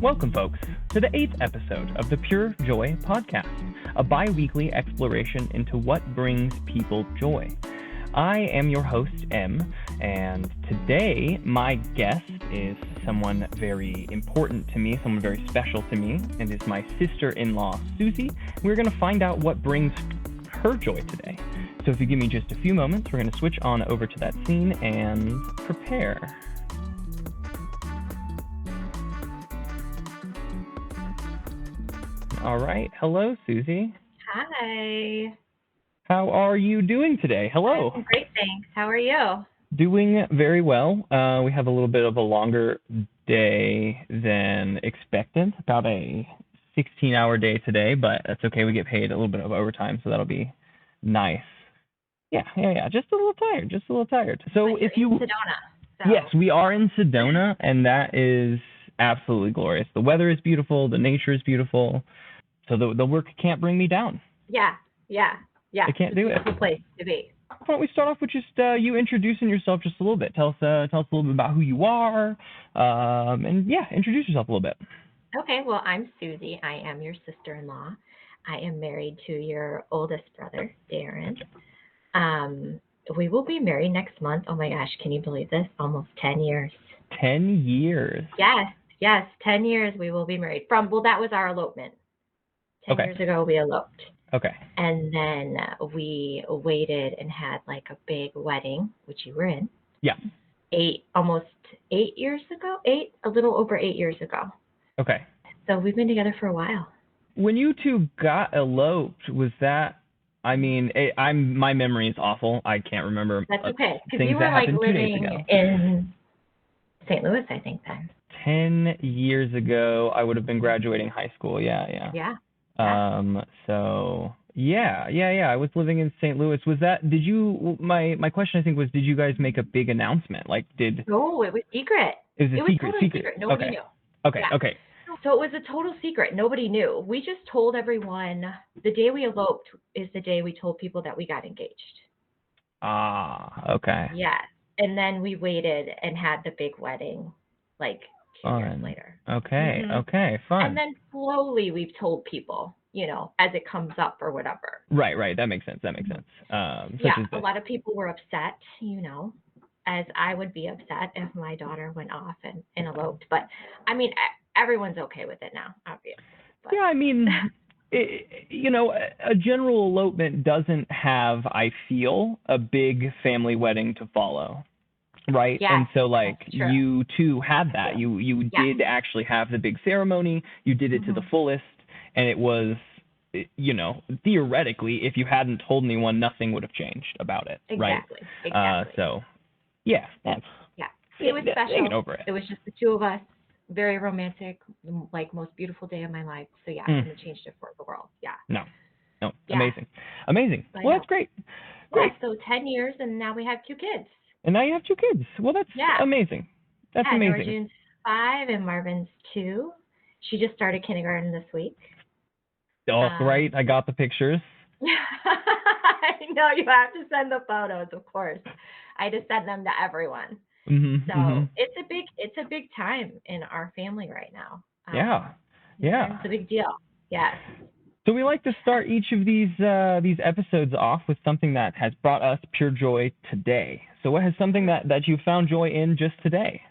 Welcome, folks, to the 8th episode of the PureJoy Podcast, a bi-weekly exploration into what brings people joy. I am your host, M, and today my guest is someone very important to me, someone very special to me, and is my sister-in-law, Susie. We're going to find out what brings her joy today. So if you give me just a few moments, we're going to switch on over to that scene and prepare. All right. Hello, Susie. Hi. How are you doing today? Hello. I'm great, thanks. How are you? Doing very well. We have a little bit of a longer day than expected, about a 16-hour day today, but that's okay. We get paid a little bit of overtime, so that'll be nice. Yeah. Just a little tired. So but if you're you... in Sedona. So. Yes, we are in Sedona, and that is absolutely glorious. The weather is beautiful. The nature is beautiful. So the work can't bring me down. Yeah. I can't do it. It's a beautiful place to be. Why don't we start off with just you introducing yourself just a little bit. Tell us a little bit about who you are, and introduce yourself a little bit. Okay, well, I'm Susie. I am your sister-in-law. I am married to your oldest brother, Darin. We will be married next month. Oh my gosh, can you believe this? Almost 10 years. 10 years. Yes, 10 years we will be married. That was our elopement. 10 years ago we eloped. Okay. And then we waited and had like a big wedding, which you were in. Yeah. Almost 8 years ago. A little over 8 years ago. Okay. So we've been together for a while. When you two got eloped, was that? I mean, my memory is awful. I can't remember. That's okay, because things you were that like happened 2 days living ago. in St. Louis, I think then. 10 years ago, I would have been graduating high school. Yeah. So I was living in St. Louis. Was that? Did you? My question I think was, did you guys make a big announcement? No, it was secret. It was a totally secret. Nobody knew. Okay. Yeah. Okay. So it was a total secret. Nobody knew. We just told everyone the day we eloped is the day we told people that we got engaged. Okay. Yes. And then we waited and had the big wedding like 2 years later. Okay. Mm-hmm. Okay. Fun. And then slowly we've told people, as it comes up or whatever. Right. That makes sense. A lot of people were upset, as I would be upset if my daughter went off and eloped. But, I mean, everyone's okay with it now, obviously. But. Yeah, I mean, a general elopement doesn't have, I feel, a big family wedding to follow. Right. Yes, and so you two had that. True. You did actually have the big ceremony. You did it to the fullest. And it was, theoretically, if you hadn't told anyone, nothing would have changed about it. Exactly. Right. Exactly. So, yeah. It was special. Get over it. It was just the two of us. Very romantic, most beautiful day of my life. So I wouldn't have changed it for the world. Yeah. No. Yeah. Amazing. Well, that's great. Yeah, so 10 years and now we have 2 kids. And now you have 2 kids. Well, that's amazing. That's amazing. Georgian's 5 and Marvin's 2. She just started kindergarten this week. Oh, right. I got the pictures. I know, you have to send the photos, of course. I just sent them to everyone. It's a big time in our family right now. Yeah. It's a big deal. Yes. So we like to start each of these episodes off with something that has brought us pure joy today. So what has something that you found joy in just today?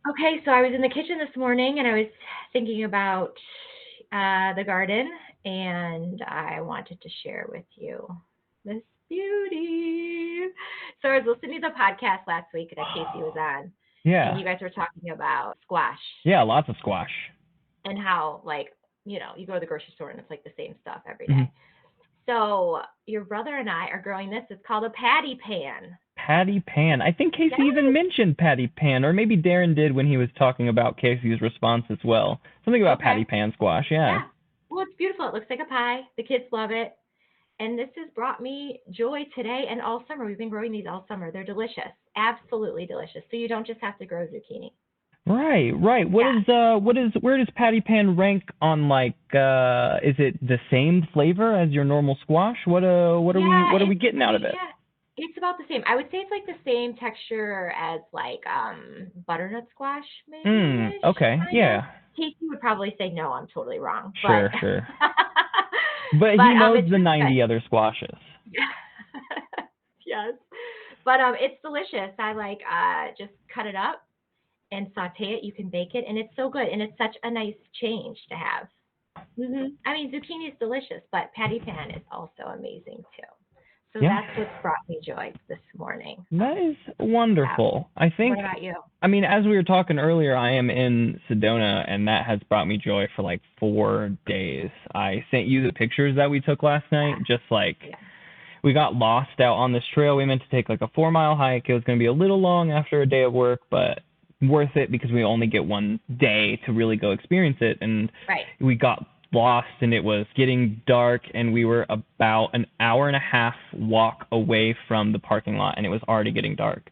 Okay, so I was in the kitchen this morning and I was thinking about the garden, and I wanted to share with you this beauty. So I was listening to the podcast last week that Casey was on. Yeah. And you guys were talking about squash. Yeah, lots of squash. And how, you go to the grocery store and it's like the same stuff every day. So your brother and I are growing this. It's called a patty pan. Patty pan. I think Casey even mentioned patty pan, or maybe Darin did when he was talking about Casey's response as well. Something about patty pan squash, yeah. Well, it's beautiful. It looks like a pie. The kids love it. And this has brought me joy today and all summer. We've been growing these all summer. They're delicious. Absolutely delicious. So you don't just have to grow zucchini. Right. Where does patty pan rank on is it the same flavor as your normal squash? What are we getting out of it? It's about the same. I would say it's like the same texture as like butternut squash, maybe. Okay, yeah. Casey would probably say no, I'm totally wrong. Sure, But sure. But he knows it's the really 90 good. other squashes. Yes. But it's delicious. I like just cut it up and saute it. You can bake it, and it's so good. And it's such a nice change to have. I mean, zucchini is delicious, but patty pan is also amazing too. So Yeah. that's what's brought me joy this morning. That is wonderful. Yeah. I think. What about you? I mean, as we were talking earlier, I am in Sedona, and that has brought me joy for like 4 days. I sent you the pictures that we took last night. Just like we got lost out on this trail. We meant to take like a 4-mile hike. It was going to be a little long after a day of work, but worth it because we only get one day to really go experience it. And we got lost, and it was getting dark, and we were about an hour and a half walk away from the parking lot, and it was already getting dark.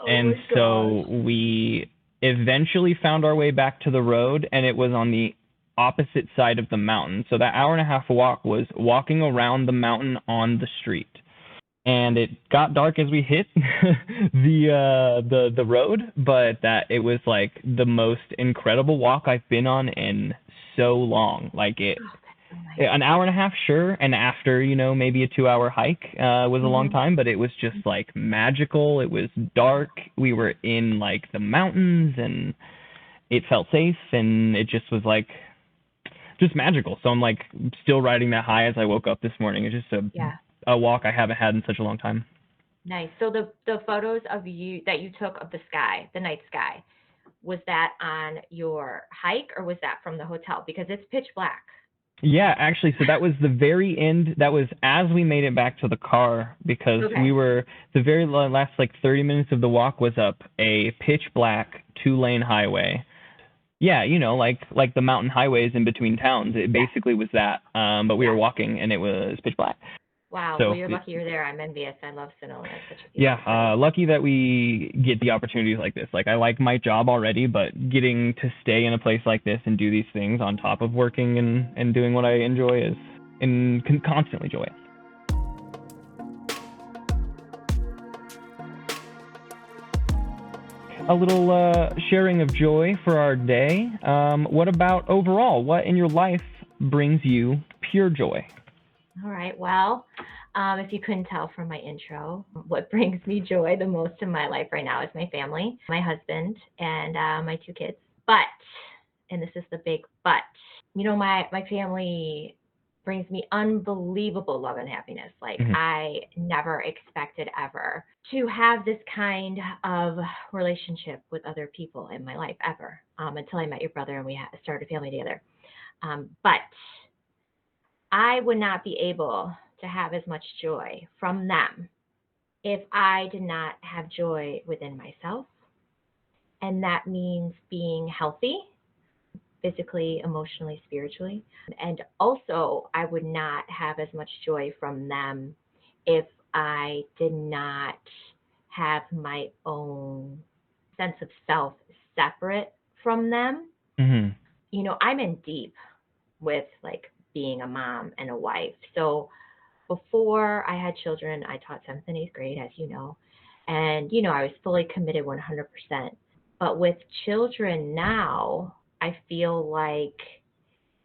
And so we eventually found our way back to the road, and it was on the opposite side of the mountain. So that hour and a half walk was walking around the mountain on the street. And it got dark as we hit the road, but that it was like the most incredible walk I've been on in so long. Like an hour and a half, sure, and after, maybe a 2-hour hike was a long time, but it was just like magical. It was dark. We were in like the mountains, and it felt safe, and it just was like just magical. So I'm like still riding that high as I woke up this morning. It's just a walk I haven't had in such a long time. Nice. So the photos of you that you took of the sky, the night sky, was that on your hike or was that from the hotel? Because it's pitch black. Yeah, actually, so that was the very end. That was as we made it back to the car, because we were, the very last like 30 minutes of the walk was up a pitch black 2-lane highway. Yeah, like the mountain highways in between towns. It basically was that, but we were walking, and it was pitch black. Wow, so, well, you're lucky you're there. I'm envious. I love Sedona. It's such a beautiful place. Lucky that we get the opportunities like this. Like, I like my job already, but getting to stay in a place like this and do these things on top of working and doing what I enjoy is constantly joyous. A little sharing of joy for our day. What about overall? What in your life brings you pure joy? All right. Well, if you couldn't tell from my intro, what brings me joy the most in my life right now is my family, my husband, and my 2 kids. But, and this is the big but, my family brings me unbelievable love and happiness. Like, I never expected ever to have this kind of relationship with other people in my life ever, until I met your brother and we started a family together. But I would not be able to have as much joy from them if I did not have joy within myself. And that means being healthy, physically, emotionally, spiritually. And also, I would not have as much joy from them if I did not have my own sense of self separate from them. I'm in deep with like being a mom and a wife. So before I had children, I taught 7th and 8th grade, as you know, and, I was fully committed 100%. But with children now, I feel like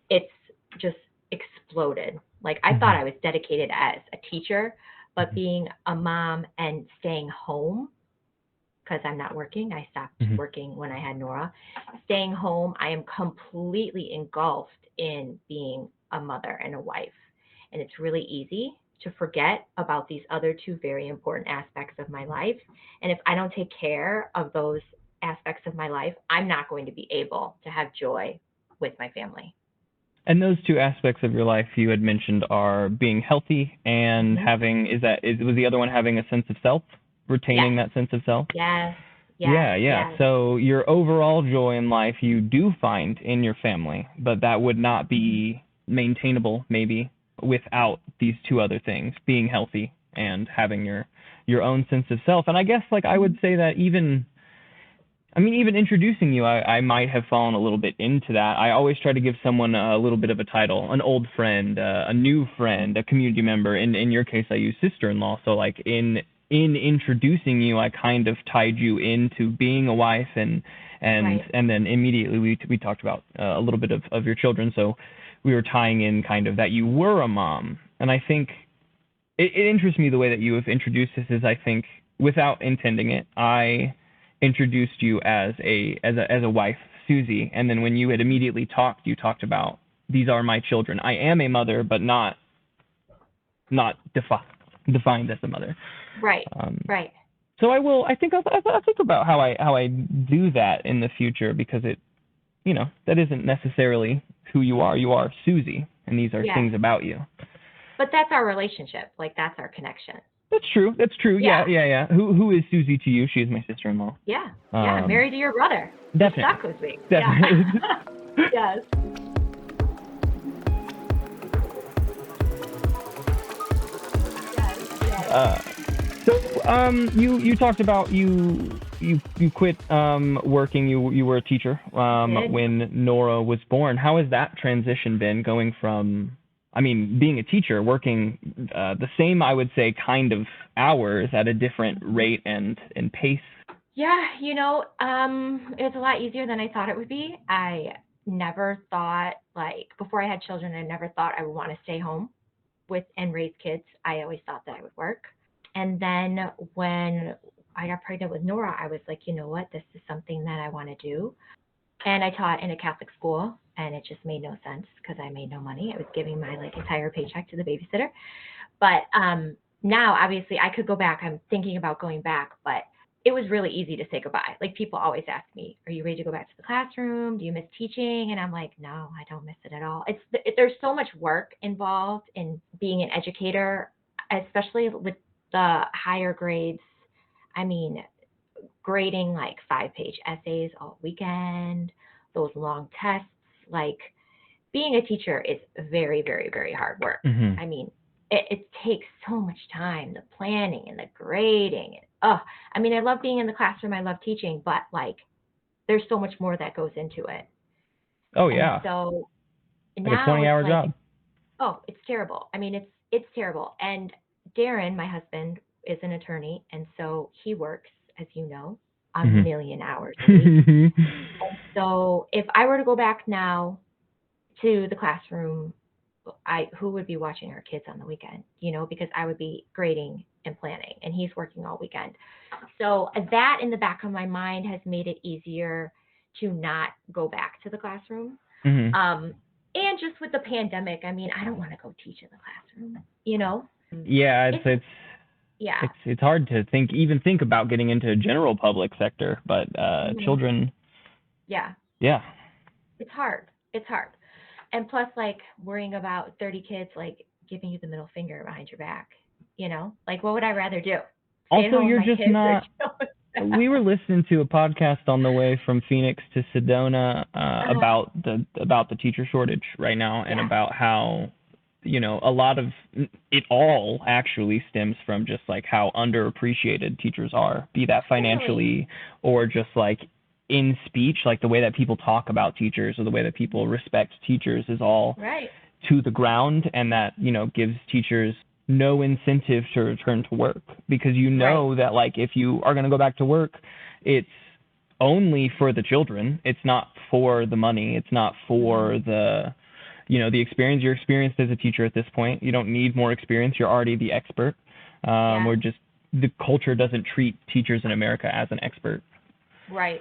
it's just exploded. Like, I thought I was dedicated as a teacher, but being a mom and staying home, because I'm not working, I stopped working when I had Nora. Staying home, I am completely engulfed in being a mother and a wife. And it's really easy to forget about these other 2 very important aspects of my life. And if I don't take care of those aspects of my life, I'm not going to be able to have joy with my family. And those 2 aspects of your life you had mentioned are being healthy and having, was the other one having a sense of self, retaining that sense of self? Yes. Yeah. So your overall joy in life you do find in your family, but that would not be maintainable maybe without these 2 other things, being healthy and having your own sense of self. And I guess like I would say that even I mean, even introducing you, I might have fallen a little bit into that. I always try to give someone a little bit of a title, an old friend, a new friend, a community member. In your case, I use sister-in-law. So like in introducing you, I kind of tied you into being a wife, and Right. and then immediately we talked about a little bit of your children. So we were tying in kind of that you were a mom. And I think it interests me the way that you have introduced this. Is I think without intending it, I introduced you as a wife, Susie, and then when you had immediately talked, you talked about these are my children. I am a mother, but not defined as a mother. Right. Right. So I think I'll think about how I do that in the future, because it, that isn't necessarily who you are. You are Susie, and these are things about you. But that's our relationship. Like, that's our connection. That's true. Yeah. Who is Susie to you? She is my sister-in-law. Yeah. Yeah. Married to your brother. Definitely. Stuck with me. Definitely. Yeah. Yes. So you talked about you quit working. You were a teacher when Nora was born. How has that transition been, going from, I mean, being a teacher, working the same, I would say, kind of hours at a different rate and pace? Yeah, it was a lot easier than I thought it would be. I never thought, like, before I had children, I never thought I would want to stay home and raise kids. I always thought that I would work. And then when I got pregnant with Nora, I was like, you know what, this is something that I want to do. And I taught in a Catholic school, and it just made no sense because I made no money. I was giving my entire paycheck to the babysitter. But now, obviously, I could go back. I'm thinking about going back, but it was really easy to say goodbye. Like, people always ask me, are you ready to go back to the classroom? Do you miss teaching? And I'm like, no, I don't miss it at all. There's so much work involved in being an educator, especially with the higher grades. I mean, grading like 5-page essays all weekend, those long tests. Like, being a teacher is very, very, very hard work. Mm-hmm. I mean, it takes so much time, the planning and the grading. I mean, I love being in the classroom. I love teaching, but like, there's so much more that goes into it. Oh, yeah. And so like now a 20-hour job. Oh, it's terrible. I mean, it's terrible. And Darin, my husband, is an attorney, and so he works, as you know, a million hours a week. And so if I were to go back now to the classroom, who would be watching our kids on the weekend? Because I would be grading and planning, and he's working all weekend. So that in the back of my mind has made it easier to not go back to the classroom. And just with the pandemic, I mean, I don't want to go teach in the classroom, Yeah, it's hard to think about getting into a general public sector, but children. Yeah. It's hard. And plus, like, worrying about 30 kids, like, giving you the middle finger behind your back, like, what would I rather do? Also, you're just not. We were listening to a podcast on the way from Phoenix to Sedona about the teacher shortage right now, and about how, a lot of it all actually stems from just like how underappreciated teachers are, be that financially or just like in speech, like the way that people talk about teachers or the way that people respect teachers is all to the ground, and that, gives teachers no incentive to return to work, because that, like, if you are going to go back to work, it's only for the children. It's not for the money. It's not for the, the experience. You're experienced as a teacher at this point. You don't need more experience. You're already the expert. Or just the culture doesn't treat teachers in America as an expert. Right.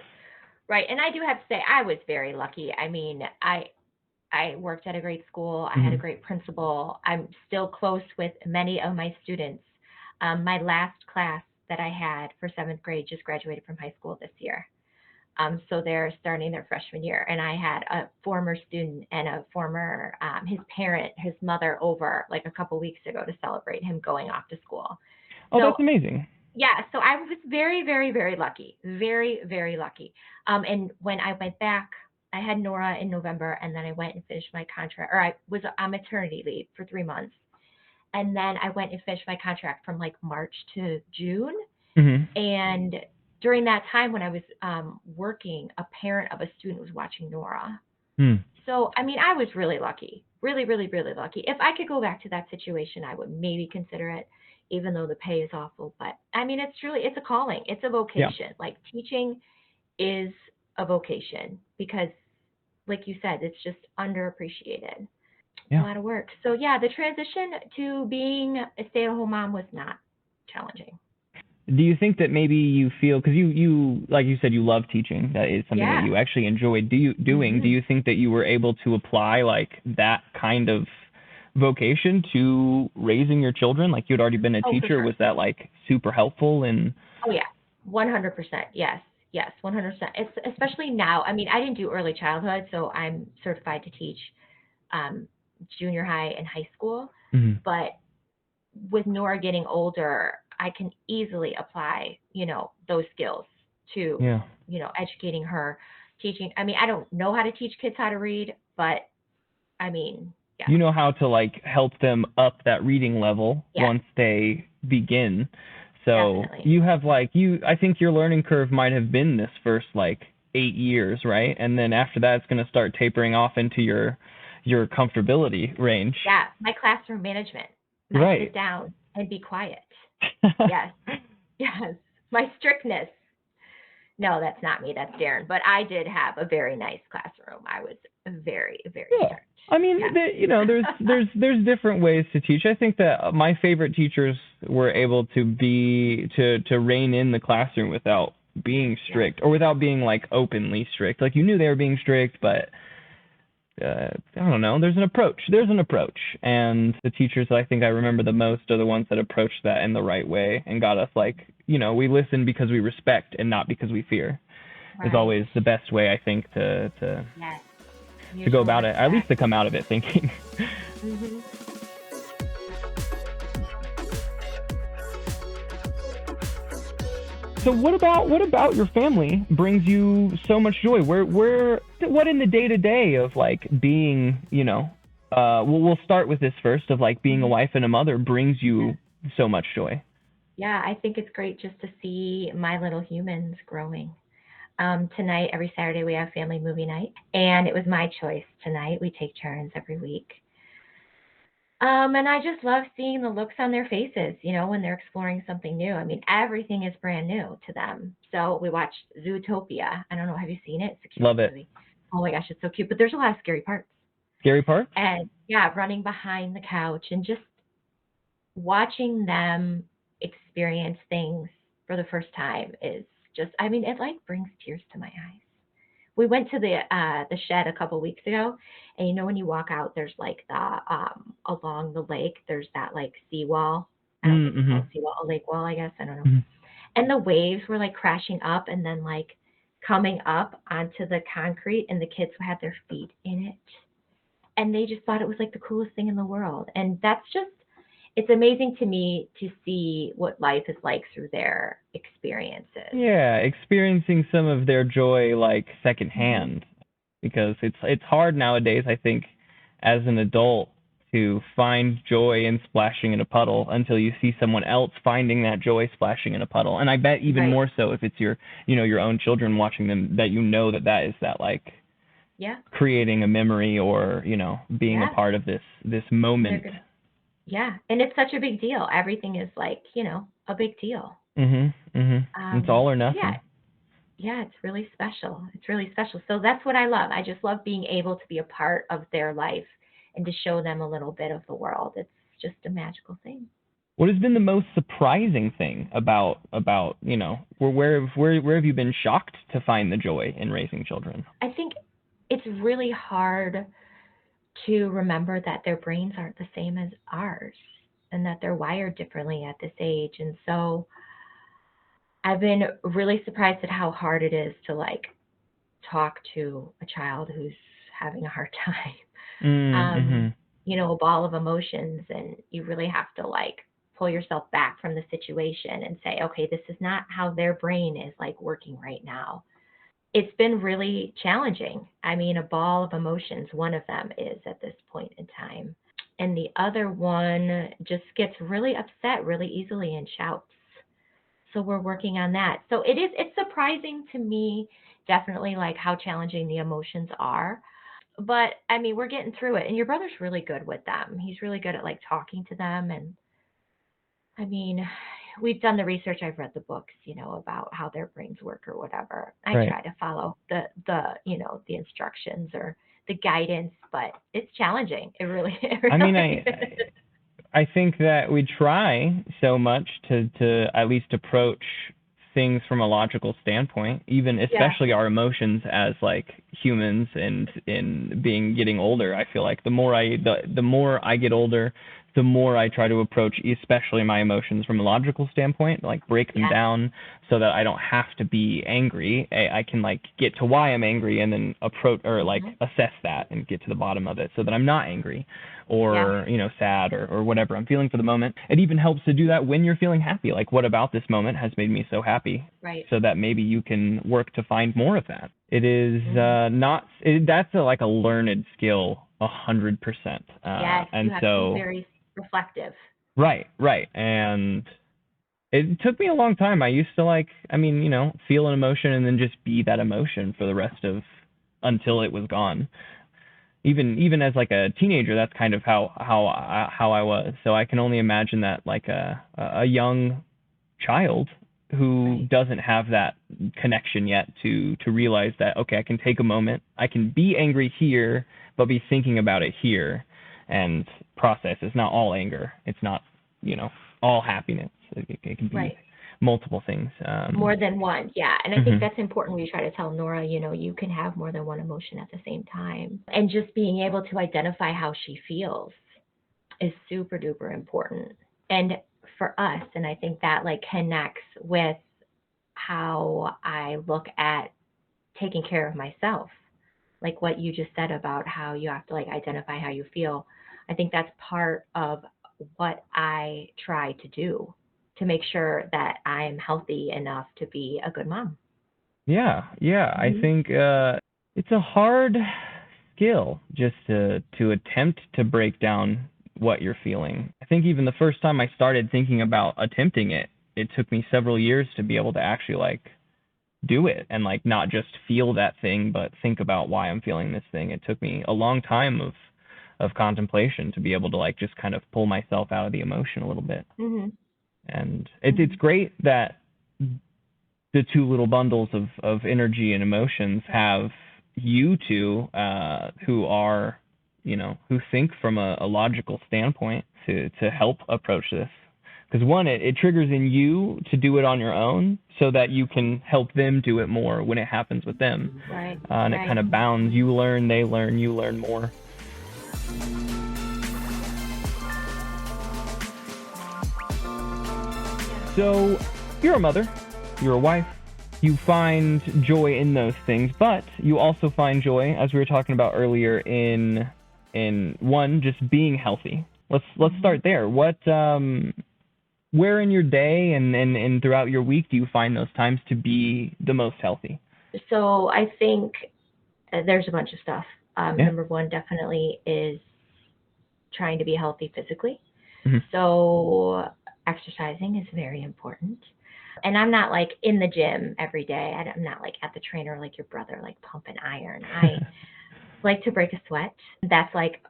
And I do have to say, I was very lucky. I mean, I worked at a great school. I had a great principal. I'm still close with many of my students. My last class that I had for 7th grade just graduated from high school this year. So they're starting their freshman year. And I had a former student and a former, his mother over like a couple weeks ago to celebrate him going off to school. Oh, that's amazing. Yeah, so I was very, very, very lucky. Very, very lucky. And when I went back, I had Nora in November, and then I went and finished my contract, or I was on maternity leave for 3 months. And then I went and finished my contract from like March to June. And during that time when I was working, a parent of a student was watching Nora. So, I mean, I was really lucky, really, really, really lucky. If I could go back to that situation, I would maybe consider it, even though the pay is awful. But I mean, it's a calling. It's a vocation. Yeah. Like teaching is a vocation because, like you said, it's just underappreciated. It's a lot of work. So yeah, the transition to being a stay-at-home mom was not challenging. Do you think that maybe you feel, because you like you said, you love teaching, that is something that you actually enjoy doing. Do you think that you were able to apply like that kind of vocation to raising your children? Like you'd already been a teacher. Sure. Was that like super helpful? Oh yeah, 100%. Yes, 100%. It's especially now. I mean, I didn't do early childhood, so I'm certified to teach junior high and high school. But with Nora getting older, I can easily apply, those skills to, educating her, teaching. I mean, I don't know how to teach kids how to read, but I mean, yeah. You know how to like help them up that reading level once they begin. So Definitely. you have I think your learning curve might have been this first like 8 years, right? And then after that, it's going to start tapering off into your comfortability range. Yeah, my classroom management. Sit down and be quiet. Yes, my strictness. No, that's not me. That's Darin. But I did have a very nice classroom. I was very, very strict. I mean, there's different ways to teach. I think that my favorite teachers were able to rein in the classroom without being strict or without being like openly strict. Like you knew they were being strict, but I don't know. There's an approach. And the teachers I think I remember the most are the ones that approached that in the right way and got us like, we listen because we respect and not because we fear. Is always the best way, I think, to go about it. At least to come out of it thinking. So what about your family brings you so much joy? What in the day-to-day of like being, we'll start with this first, of like being a wife and a mother brings you so much joy? Yeah, I think it's great just to see my little humans growing. Tonight, every Saturday, we have family movie night, and it was my choice tonight. We take turns every week. And I just love seeing the looks on their faces, when they're exploring something new. I mean, everything is brand new to them. So we watched Zootopia. I don't know, have you seen it? It's a cute Love movie. Oh my gosh, it's so cute. But there's a lot of scary parts. Scary parts? And running behind the couch and just watching them experience things for the first time is just, I mean, it like brings tears to my eyes. We went to the shed a couple weeks ago, and when you walk out, there's like the along the lake, there's that like seawall. I don't think it's called seawall, a lake wall, I guess. I don't know. And the waves were like crashing up and then like coming up onto the concrete, and the kids had their feet in it, and they just thought it was like the coolest thing in the world. And that's just, it's amazing to me to see what life is like through their experiences. Yeah, experiencing some of their joy like secondhand, because it's hard nowadays, I think, as an adult to find joy in splashing in a puddle until you see someone else finding that joy splashing in a puddle. And I bet even more so if it's your own children watching them, that that is that like creating a memory or being a part of this moment. Yeah, and it's such a big deal. Everything is like, a big deal. It's all or nothing. Yeah, it's really special. It's really special. So that's what I love. I just love being able to be a part of their life and to show them a little bit of the world. It's just a magical thing. What has been the most surprising thing about where have you been shocked to find the joy in raising children? I think it's really hard to remember that their brains aren't the same as ours and that they're wired differently at this age. And so I've been really surprised at how hard it is to like talk to a child who's having a hard time. A ball of emotions, and you really have to like pull yourself back from the situation and say, okay, this is not how their brain is like working right now. It's been really challenging. I mean, a ball of emotions, one of them is at this point in time. And the other one just gets really upset really easily and shouts. So we're working on that. So it's surprising to me, definitely, like how challenging the emotions are. But I mean, we're getting through it. And your brother's really good with them. He's really good at like talking to them. And I mean, we've done the research. I've read the books, about how their brains work or whatever. I Right. try to follow the the instructions or the guidance, but it's challenging. It really, I mean, is. I think that we try so much to at least approach things from a logical standpoint, even especially our emotions as like humans and in getting older. I feel like the more I get older, the more I try to approach especially my emotions from a logical standpoint, like break them down so that I don't have to be angry. I can like get to why I'm angry and then approach or like assess that and get to the bottom of it so that I'm not angry or sad or whatever I'm feeling for the moment. It even helps to do that when you're feeling happy. Like, what about this moment has made me so happy? Right. So that maybe you can work to find more of that. It is that's like a learned skill, 100%. Yes, and you have to be very reflective. Right. And it took me a long time. I used to feel an emotion and then just be that emotion for the rest of until it was gone. Even as like a teenager, that's kind of how I was. So I can only imagine that like a young child who doesn't have that connection yet to realize that, okay, I can take a moment, I can be angry here, but be thinking about it here and process. It's not all anger. It's not, all happiness. It can be multiple things. More than one, yeah. And I think that's important. We try to tell Nora, you can have more than one emotion at the same time. And just being able to identify how she feels is super duper important. And for us, and I think that like connects with how I look at taking care of myself. Like what you just said about how you have to like identify how you feel. I think that's part of what I try to do to make sure that I'm healthy enough to be a good mom. Yeah. I think it's a hard skill just to attempt to break down what you're feeling. I think even the first time I started thinking about attempting it, it took me several years to be able to actually like do it and like not just feel that thing, but think about why I'm feeling this thing. It took me a long time of contemplation to be able to like just kind of pull myself out of the emotion a little bit. And it's great that the two little bundles of energy and emotions have you two who are, who think from a logical standpoint to help approach this. Because one, it triggers in you to do it on your own so that you can help them do it more when it happens with them. Right. And it kind of bounds. You learn, they learn, you learn more. So you're a mother, you're a wife, you find joy in those things, but you also find joy, as we were talking about earlier, in one, just being healthy. Let's start there. What where in your day and throughout your week do you find those times to be the most healthy? So I think there's a bunch of stuff. Number one definitely is trying to be healthy physically. So exercising is very important. And I'm not like in the gym every day. I'm not like at the trainer like your brother, like pumping iron. I like to break a sweat. That's like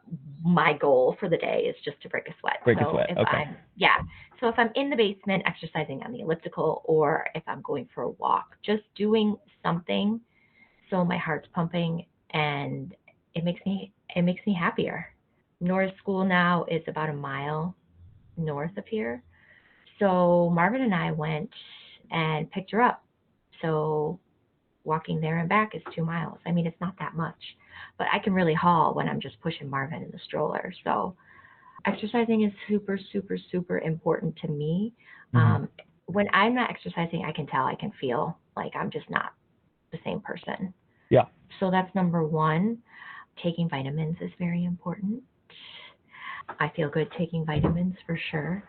my goal for the day is just to break a sweat. Break a sweat, okay. So if I'm in the basement exercising on the elliptical or if I'm going for a walk, just doing something so my heart's pumping and it makes me happier. Nora's school now is about a mile north of here. So Marvin and I went and picked her up. So walking there and back is 2 miles. I mean, it's not that much, but I can really haul when I'm just pushing Marvin in the stroller. So exercising is super, super, super important to me. When I'm not exercising, I can tell, I can feel like I'm just not the same person. Yeah. So that's number one. Taking vitamins is very important. I feel good taking vitamins for sure.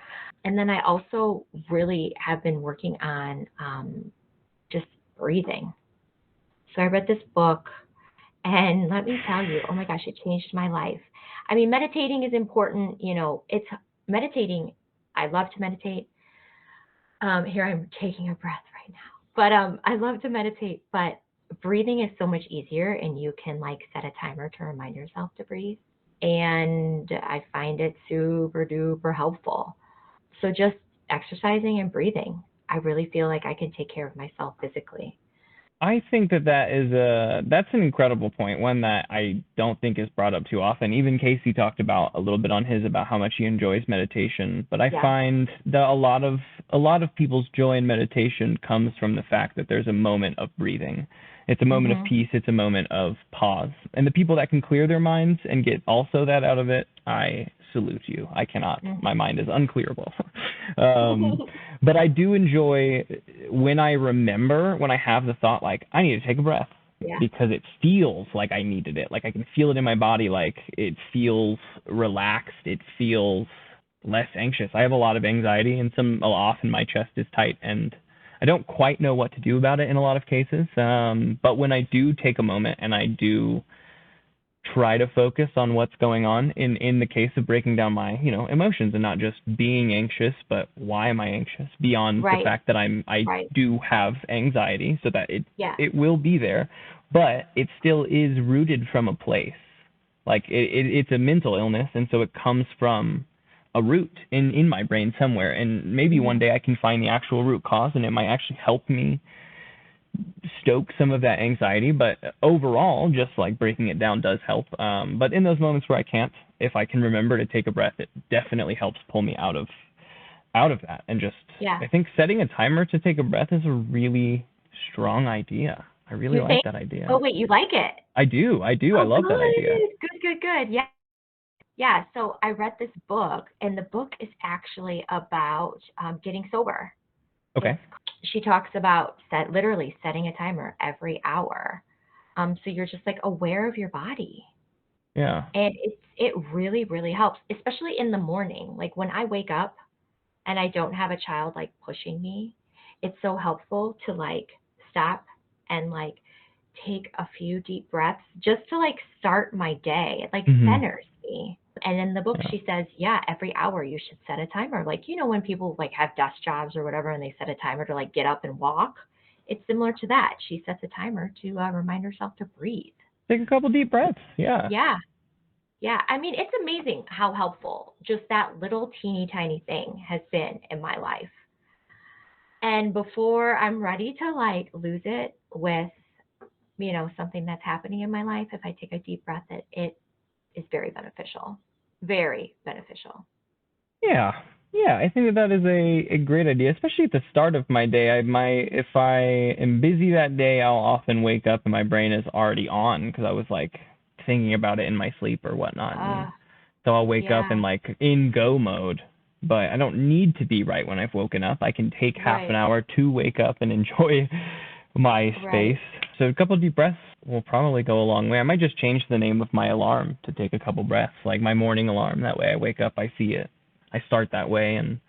And then I also really have been working on just breathing. So I read this book, and let me tell you, oh my gosh, it changed my life. I mean, meditating is important. It's meditating. I love to meditate. Here I'm taking a breath right now. But I love to meditate, but breathing is so much easier, and you can like set a timer to remind yourself to breathe. And I find it super duper helpful. So just exercising and breathing, I really feel like I can take care of myself physically. I think that's an incredible point, one that I don't think is brought up too often. Even Casey talked about a little bit on his about how much he enjoys meditation, but I Yeah. find that a lot of people's joy in meditation comes from the fact that there's a moment of breathing. It's a moment of peace, it's a moment of pause. And the people that can clear their minds and get also that out of it, I salute you. I cannot. My mind is unclearable. But I do enjoy when I remember, when I have the thought like, I need to take a breath. Yeah. Because it feels like I needed it. Like I can feel it in my body. Like it feels relaxed. It feels less anxious. I have a lot of anxiety, and often my chest is tight, and I don't quite know what to do about it in a lot of cases. But when I do take a moment and I do try to focus on what's going on in the case of breaking down my emotions and not just being anxious, but why am I anxious beyond the fact that I do have anxiety, so that it will be there, but it still is rooted from a place. Like it's a mental illness, and so it comes from a root in my brain somewhere, and maybe one day I can find the actual root cause, and it might actually help me stoke some of that anxiety. But overall, just like breaking it down does help. But in those moments where I can't, if I can remember to take a breath, it definitely helps pull me out of that. And just I think setting a timer to take a breath is a really strong idea. I really like that idea. Oh wait, you like it? I do. I love that idea. Good. Yeah. So I read this book, and the book is actually about getting sober. Okay. She talks about literally setting a timer every hour. So you're just like aware of your body. Yeah. And it really, really helps, especially in the morning. Like when I wake up and I don't have a child like pushing me, it's so helpful to like stop and like take a few deep breaths just to like start my day. It like centers me. And in the book, she says, every hour you should set a timer. Like, when people like have desk jobs or whatever, and they set a timer to like get up and walk, it's similar to that. She sets a timer to remind herself to breathe. Take a couple deep breaths. Yeah. Yeah. I mean, it's amazing how helpful just that little teeny tiny thing has been in my life. And before I'm ready to like lose it with, something that's happening in my life, if I take a deep breath, it is very beneficial. Very beneficial. Yeah, I think that is a great idea, especially at the start of my day. If I am busy that day, I'll often wake up and my brain is already on because I was like thinking about it in my sleep or whatnot. So I'll wake up in like in go mode, but I don't need to be right when I've woken up. I can take half an hour to wake up and enjoy my space. So a couple of deep breaths will probably go a long way. I might just change the name of my alarm to take a couple breaths, like my morning alarm. That way I wake up, I see it. I start that way, and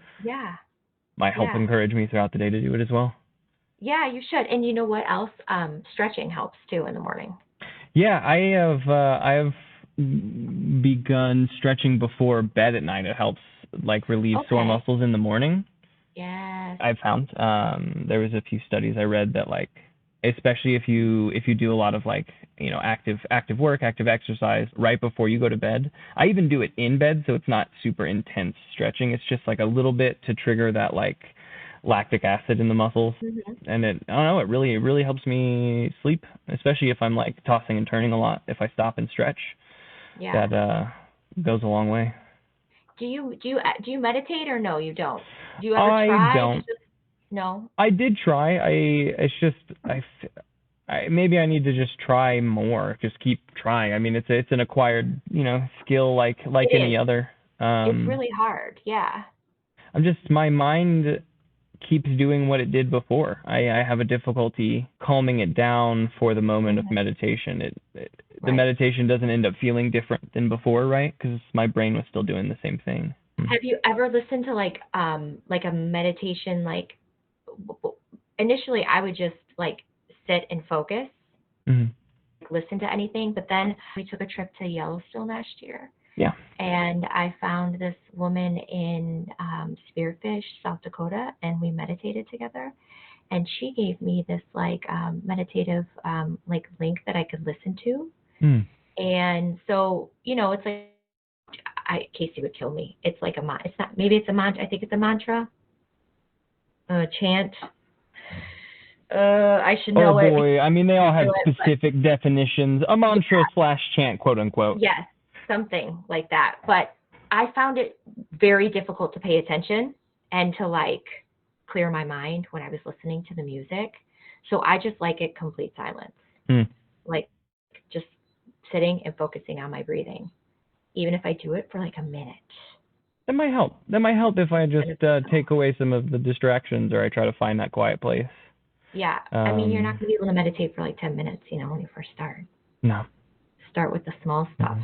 might help encourage me throughout the day to do it as well. Yeah, you should. And you know what else? Stretching helps too in the morning. Yeah, I have begun stretching before bed at night. It helps like relieve sore muscles in the morning. Yes. I've found there was a few studies I read that like, especially if you do a lot of like active work, active exercise right before you go to bed. I even do it in bed, so it's not super intense stretching. It's just like a little bit to trigger that like lactic acid in the muscles, and I don't know, it really helps me sleep, especially if I'm like tossing and turning a lot. If I stop and stretch, that goes a long way. Do you meditate or no? You don't. Do you ever try? I don't. No. I did try. Maybe I need to just try more. Just keep trying. I mean, it's an acquired skill like any other. It's really hard. Yeah. My mind keeps doing what it did before. I have a difficulty calming it down for the moment of meditation. The meditation doesn't end up feeling different than before, right? Because my brain was still doing the same thing. Have you ever listened to like a meditation? Like initially, I would just like sit and focus, listen to anything. But then we took a trip to Yellowstone last year, Yeah. And I found this woman in Spearfish, South Dakota, and we meditated together. And she gave me this meditative link that I could listen to. Mm. And so, it's like Casey would kill me. It's like it's not, maybe it's a mantra. I think it's a mantra, chant. I should know it. Oh boy, I mean, they all have specific definitions. A mantra / chant, quote unquote. Yes, something like that. But I found it very difficult to pay attention and to clear my mind when I was listening to the music. So I just like it complete silence. Like just sitting and focusing on my breathing, even if I do it for a minute. That might help. That might help if I just take away some of the distractions, or I try to find that quiet place. Yeah. I mean, you're not going to be able to meditate for 10 minutes, when you first start. No. Start with the small stuff.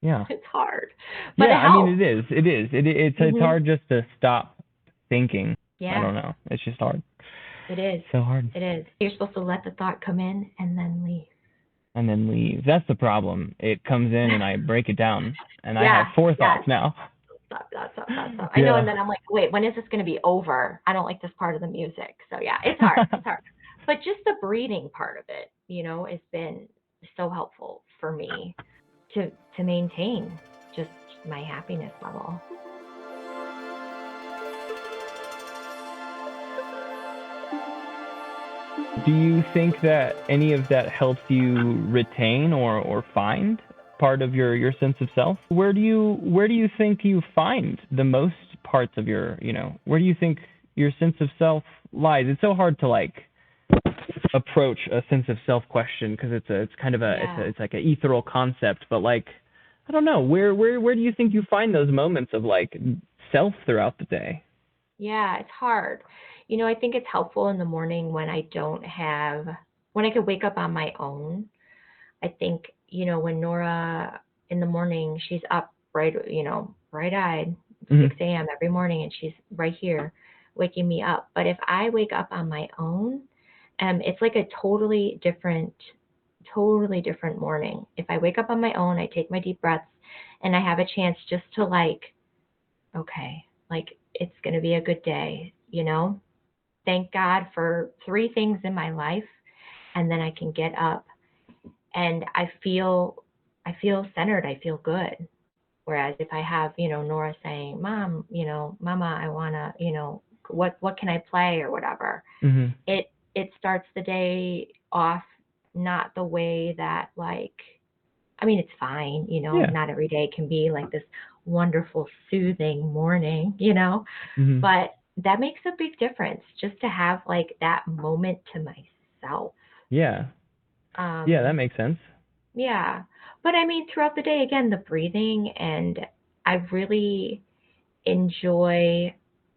Yeah. It's hard. But yeah, I mean, it is. It's hard just to stop thinking. Yeah. I don't know. It's just hard. It is. So hard. It is. You're supposed to let the thought come in and then leave. And then leave. That's the problem. It comes in and I break it down. And I have 4 thoughts now. Stop. I know, and then I'm like, wait, when is this going to be over? I don't like this part of the music. So yeah, it's hard. It's hard. But just the breathing part of it, has been so helpful for me to maintain just my happiness level. Do you think that any of that helps you retain or find part of your sense of self? Where do you think you find the most parts of your, where do you think your sense of self lies? It's so hard to approach a sense of self question because it's kind of it's like an ethereal concept, but I don't know, where do you think you find those moments of self throughout the day? Yeah, it's hard. I think it's helpful in the morning when I could wake up on my own. I think, when Nora in the morning, she's up bright-eyed, 6 a.m. every morning, and she's right here waking me up. But if I wake up on my own, it's like a totally different morning. If I wake up on my own, I take my deep breaths, and I have a chance just to it's going to be a good day, Thank God for 3 things in my life, and then I can get up and I feel centered, I feel good. Whereas if I have, Nora saying, Mom, Mama, I want to, what can I play or whatever, it starts the day off not the way that it's fine, not every day can be this wonderful, soothing morning, but that makes a big difference just to have that moment to myself. Yeah. That makes sense. Yeah. But throughout the day, again, the breathing, and I really enjoy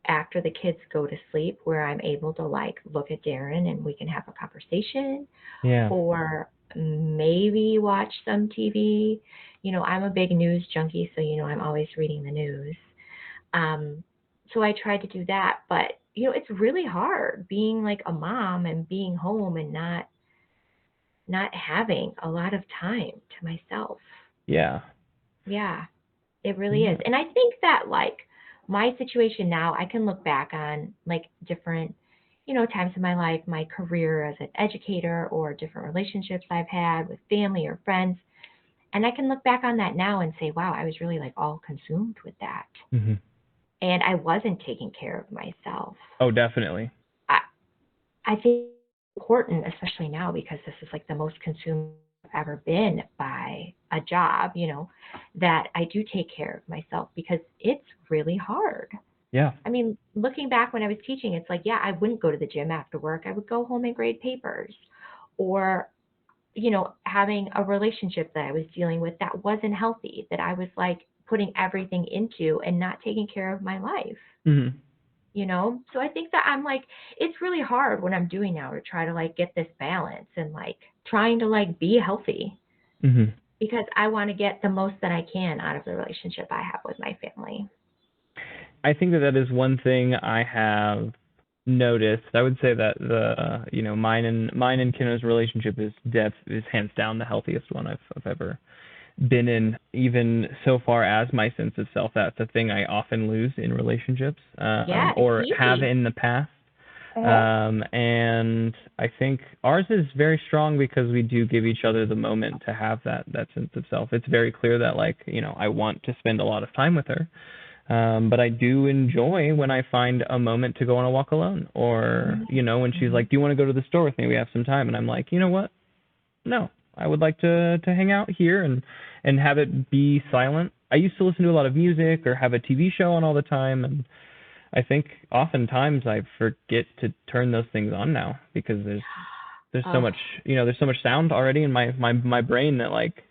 after the kids go to sleep where I'm able to look at Darin and we can have a conversation. Yeah. Or maybe watch some TV. I'm a big news junkie, so I'm always reading the news. So I try to do that, but it's really hard being a mom and being home and not having a lot of time to myself. Yeah. Yeah, it really is. And I think that my situation now, I can look back on different, times in my life, my career as an educator or different relationships I've had with family or friends. And I can look back on that now and say, wow, I was really all consumed with that. And I wasn't taking care of myself. Oh, definitely. I think it's important, especially now, because this is the most consumed I've ever been by a job, that I do take care of myself because it's really hard. Yeah. Looking back when I was teaching, it's I wouldn't go to the gym after work. I would go home and grade papers. Or, having a relationship that I was dealing with that wasn't healthy, that I was putting everything into and not taking care of my life. So I think that I'm it's really hard what I'm doing now to try to get this balance and trying to be healthy because I want to get the most that I can out of the relationship I have with my family. I think that is one thing I have noticed. I would say that the mine and Kenna's relationship is hands down the healthiest one I've ever been in, even so far as my sense of self. That's a thing I often lose in relationships, or have in the past. And I think ours is very strong because we do give each other the moment to have that sense of self. It's very clear that, like, you know, I want to spend a lot of time with her. But I do enjoy when I find a moment to go on a walk alone, or, you know, when she's like, do you want to go to the store with me? We have some time. And I'm like, you know what? No, I would like to hang out here and have it be silent. I used to listen to a lot of music or have a TV show on all the time, and I think oftentimes I forget to turn those things on now because there's so much, you know, there's so much sound already in my brain that, like,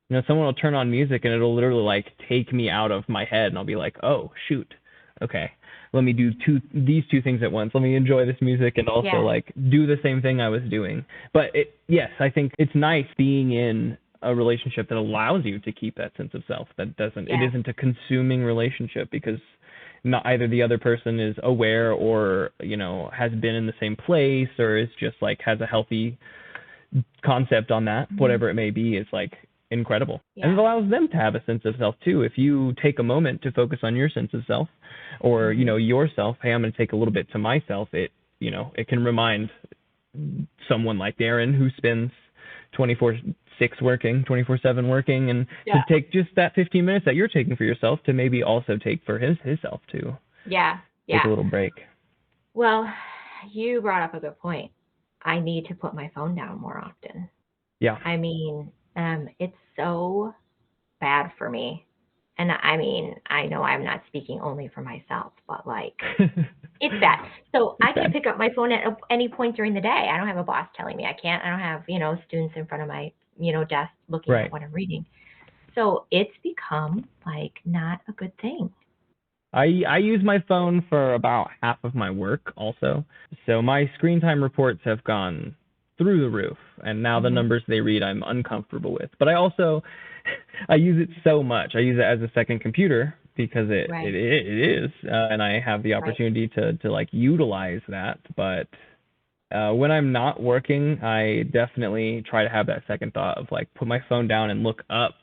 you know, someone will turn on music and it'll literally, like, take me out of my head, and I'll be like, oh shoot, okay, let me do these two things at once. Let me enjoy this music and also like do the same thing I was doing. But yes, I think it's nice being in a relationship that allows you to keep that sense of self. That doesn't, it isn't a consuming relationship, because not either the other person is aware or, you know, has been in the same place, or is just like has a healthy concept on that, whatever it may be, is like incredible. And it allows them to have a sense of self too. If you take a moment to focus on your sense of self, or, you know, yourself, hey, I'm going to take a little bit to myself, it, you know, it can remind someone like Darin, who spends 24/6 working, 24/7 working, and to take just that 15 minutes that you're taking for yourself to maybe also take for his self too. Take a little break. Well, you brought up a good point. I need to put my phone down more often. I mean, it's so bad for me. And I mean, I know I'm not speaking only for myself, but like, it's bad. So I can pick up my phone at any point during the day. I don't have a boss telling me I can't. I don't have, you know, students in front of my, you know, desk looking at what I'm reading. So it's become like not a good thing. I use my phone for about half of my work also. So my screen time reports have gone through the roof, and now the numbers they read I'm uncomfortable with. But I also, I use it so much. I use it as a second computer because it is, and I have the opportunity to like utilize that. But when I'm not working, I definitely try to have that second thought of like put my phone down and look up.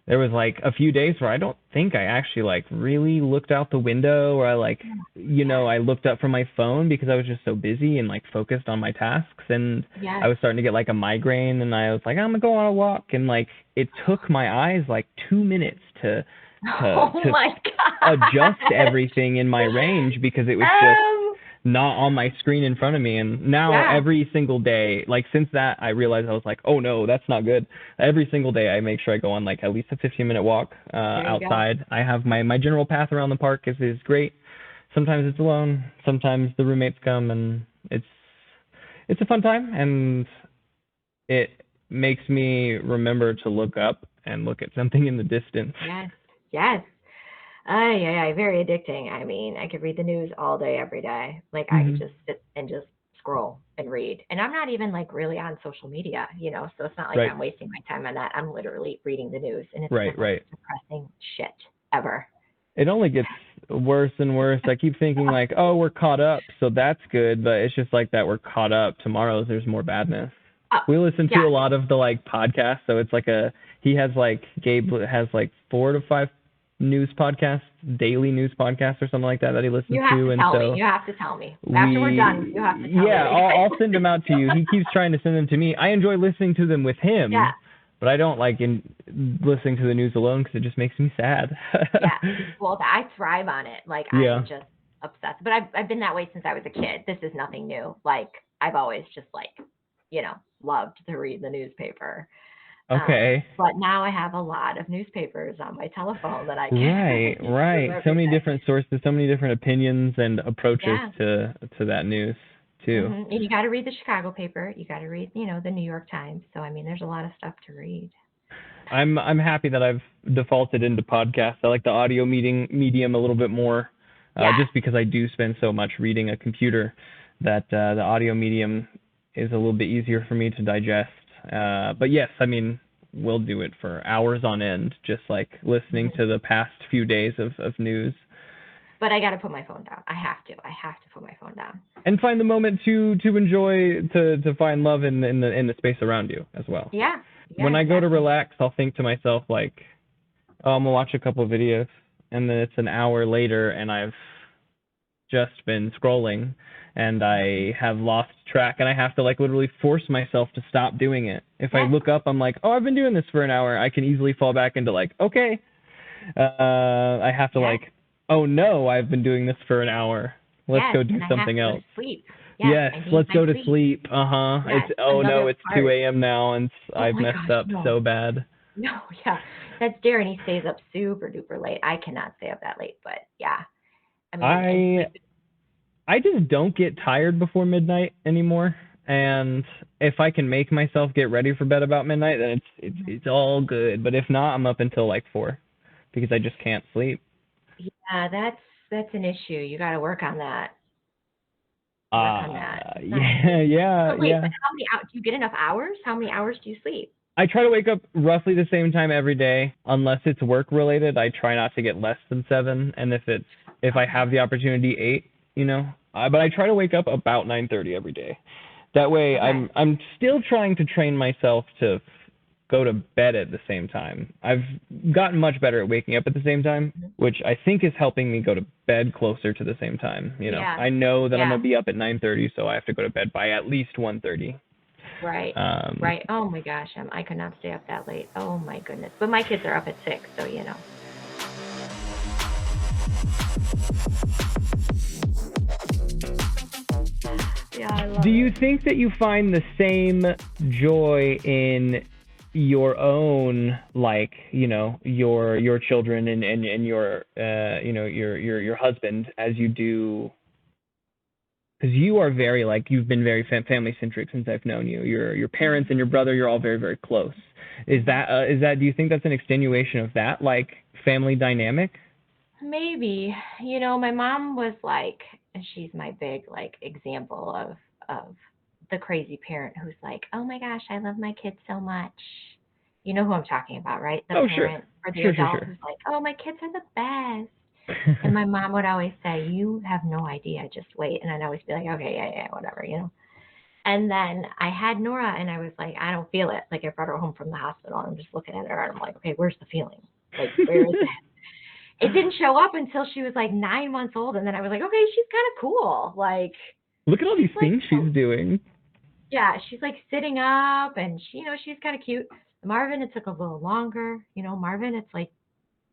There was like a few days where I don't think I actually like really looked out the window, or I like, you know, I looked up from my phone because I was just so busy and like focused on my tasks, and I was starting to get like a migraine, and I was like, I'm gonna go on a walk, and like it took my eyes like 2 minutes to adjust everything in my range, because it was just not on my screen in front of me. And now every single day, like since that, I realized I was like, oh no, that's not good. Every single day I make sure I go on like at least a 15-minute walk outside. I have my general path around the park is great. Sometimes it's alone, sometimes the roommates come, and it's a fun time, and it makes me remember to look up and look at something in the distance. Very addicting. I mean, I could read the news all day, every day. Like I could just sit and just scroll and read. And I'm not even like really on social media, you know, so it's not like I'm wasting my time on that. I'm literally reading the news, and it's the most depressing shit ever. It only gets worse and worse. I keep thinking like, oh, we're caught up, so that's good, but it's just like that we're caught up. Tomorrow there's more badness. We listen to a lot of the like podcasts, so it's like Gabe has like 4 to 5 news podcasts, daily news podcasts or something like that he listens to. You have to tell me. After we're done, you have to tell me. I'll send them out to you. He keeps trying to send them to me. I enjoy listening to them with him, but I don't like listening to the news alone because it just makes me sad. Well, I thrive on it. Like I'm just obsessed. But I've been that way since I was a kid. This is nothing new. Like I've always just like, you know, loved to read the newspaper. But now I have a lot of newspapers on my telephone that I can. Right. So many different sources, so many different opinions and approaches to that news too. And you got to read the Chicago paper. You got to read, you know, the New York Times. So I mean, there's a lot of stuff to read. I'm happy that I've defaulted into podcasts. I like the audio medium a little bit more, just because I do spend so much reading a computer that the audio medium is a little bit easier for me to digest. But yes, I mean, we'll do it for hours on end, just like listening to the past few days of news. But I got to put my phone down. I have to put my phone down. And find the moment to enjoy, to find love in the space around you as well. when I go to relax, I'll think to myself, like, oh, I'm going to watch a couple of videos, and then it's an hour later, and I've just been scrolling, and I have lost track, and I have to, like, literally force myself to stop doing it. If I look up, I'm like, oh, I've been doing this for an hour. I can easily fall back into, like, okay. I have to, like, oh, no, I've been doing this for an hour. Let's go do something else. Sleep. Yes, let's go to sleep. Yes, it's no, it's 2 a.m. now, and I've messed up so bad. No, that's Darin. He stays up super duper late. I cannot stay up that late, but yeah. I mean, I just don't get tired before midnight anymore, and if I can make myself get ready for bed about midnight, then it's all good. But if not, I'm up until like 4 because I just can't sleep. Yeah, that's an issue. You got to work on that. Yeah. So wait, yeah. But how many hours? Do you get enough hours? How many hours do you sleep? I try to wake up roughly the same time every day, unless it's work related. I try not to get less than 7, and if I have the opportunity, 8. You know, but I try to wake up about 9:30 every day. That way, I'm still trying to train myself to go to bed at the same time. I've gotten much better at waking up at the same time, which I think is helping me go to bed closer to the same time. You know, I know that I'm gonna be up at 9:30, so I have to go to bed by at least 1:30. Right. Right. Oh my gosh, I could not stay up that late. Oh my goodness. But my kids are up at 6, so you know. Yeah, I love Do you think that you find the same joy in your own, like, you know, your children and your you know, your husband as you do? Because you are very, like, you've been very family centric since I've known you. Your parents and your brother, you're all very, very close. Is that do you think that's an extenuation of that, like, family dynamic? Maybe. You know, my mom was like, and she's my big, like, example of the crazy parent who's like, oh my gosh, I love my kids so much. You know who I'm talking about, right? The parent or the adult who's like, oh, my kids are the best. And my mom would always say, you have no idea, just wait. And I'd always be like, okay, yeah, whatever, you know. And then I had Nora, and I was like, I don't feel it. Like, I brought her home from the hospital, and I'm just looking at her, and I'm like, okay, where's the feeling? Like, where is it? It didn't show up until she was like 9 months old, and then I was like, okay, she's kind of cool. Like, look at all these things she's doing. Yeah, she's like sitting up, and she, you know, she's kind of cute. Marvin, it took a little longer. You know, Marvin, it's like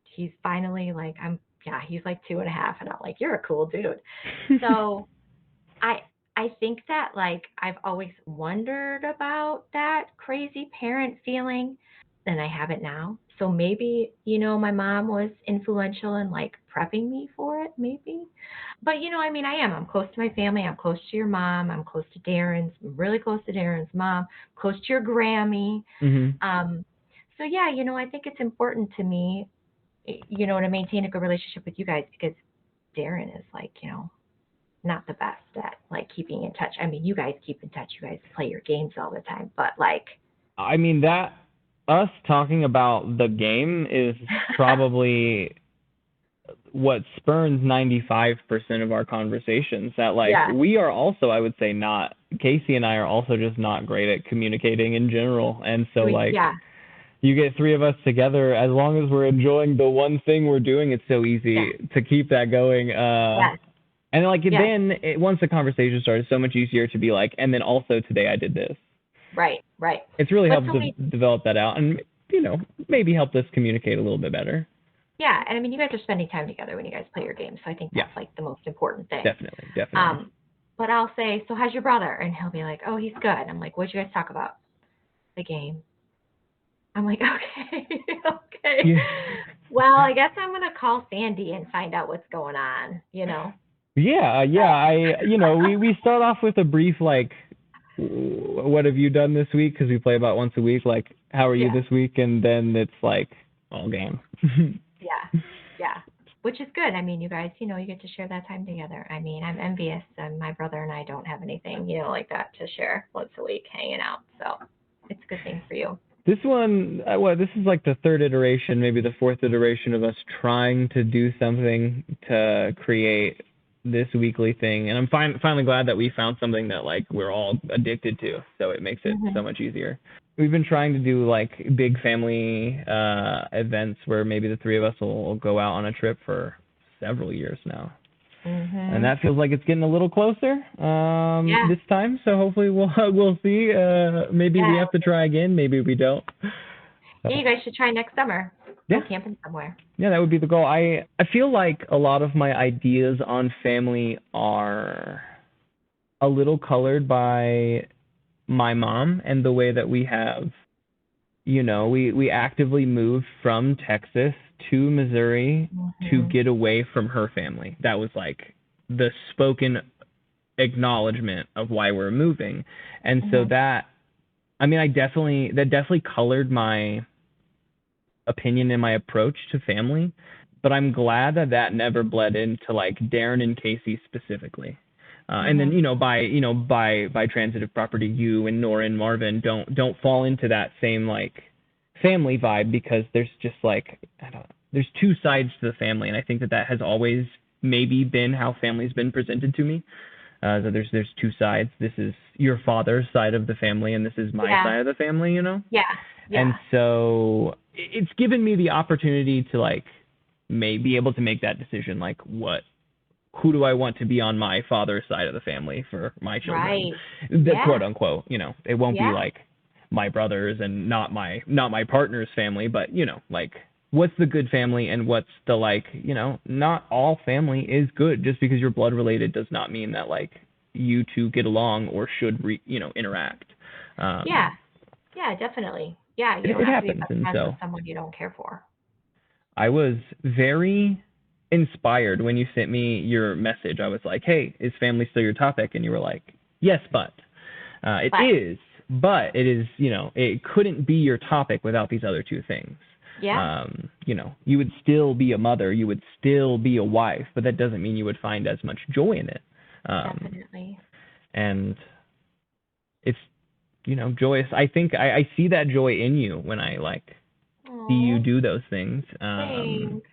he's finally like, he's like 2.5, and I'm like, you're a cool dude. So I think that, like, I've always wondered about that crazy parent feeling, and I have it now. So maybe, you know, my mom was influential in, like, prepping me for it, maybe. But, you know, I mean, I'm close to my family. I'm close to your mom. I'm close to Darin's. I'm really close to Darin's mom. Close to your Grammy. So, yeah, you know, I think it's important to me, you know, to maintain a good relationship with you guys, because Darin is, like, you know, not the best at, like, keeping in touch. I mean, you guys keep in touch. You guys play your games all the time. But, like, I mean, that us talking about the game is probably what spurns 95% of our conversations. That, like, we are also, I would say, not, Casey and I are also just not great at communicating in general. And so, you get 3 of us together, as long as we're enjoying the one thing we're doing, it's so easy to keep that going. And, like, then once the conversation starts, it's so much easier to be like, and then also today I did this. Right. It's really helped develop that out, and, you know, maybe helped us communicate a little bit better. Yeah, and I mean, you guys are spending time together when you guys play your games, so I think that's, like, the most important thing. Definitely. But I'll say, so how's your brother? And he'll be like, oh, he's good. I'm like, what'd you guys talk about? The game. I'm like, okay. Yeah. Well, I guess I'm going to call Sandy and find out what's going on, you know? Yeah. You know, we start off with a brief, like, what have you done this week? Because we play about once a week. Like, how are you this week? And then it's like all game. Yeah. Which is good. I mean, you guys, you know, you get to share that time together. I mean, I'm envious, and my brother and I don't have anything, you know, like that to share once a week hanging out. So it's a good thing for you. This one, this is like the 3rd iteration, maybe the 4th iteration of us trying to do something to create this weekly thing. And I'm finally glad that we found something that, like, we're all addicted to. So it makes it so much easier. we've been trying to do like big family events where maybe the three of us will go out on a trip for several years now. And that feels like it's getting a little closer this time. So hopefully we'll see. Maybe we have to try again. Maybe we don't. Yeah, you guys should try next summer. Yeah. Go camping somewhere. Yeah, that would be the goal. I feel like a lot of my ideas on family are a little colored by my mom and the way that we have, we actively moved from Texas to Missouri to get away from her family. That was like the spoken acknowledgement of why we're moving. And so that definitely colored my opinion and my approach to family, but I'm glad that never bled into like Darin and Casey specifically. And then, by transitive property, you and Nora and Marvin don't fall into that same like family vibe, because there's just like, there's two sides to the family. And I think that has always maybe been how family's been presented to me. So there's two sides. This is your father's side of the family, and this is my side of the family, Yeah. And so it's given me the opportunity to like be able to make that decision, like who do I want to be on my father's side of the family for my children? Right. Quote unquote, it won't be like my brothers and not my partner's family, but like what's the good family and what's the like, not all family is good. Just because you're blood related does not mean that like you two get along or should interact. Yeah, definitely. Yeah, you don't have to be best friends with someone you don't care for. I was very inspired when you sent me your message. I was like, hey, is family still your topic? And you were like, yes, but it is, but it is, it couldn't be your topic without these other two things. Yeah. You would still be a mother, you would still be a wife, but that doesn't mean you would find as much joy in it. Definitely. And it's, joyous. I think I see that joy in you when I like see you do those things. Thanks.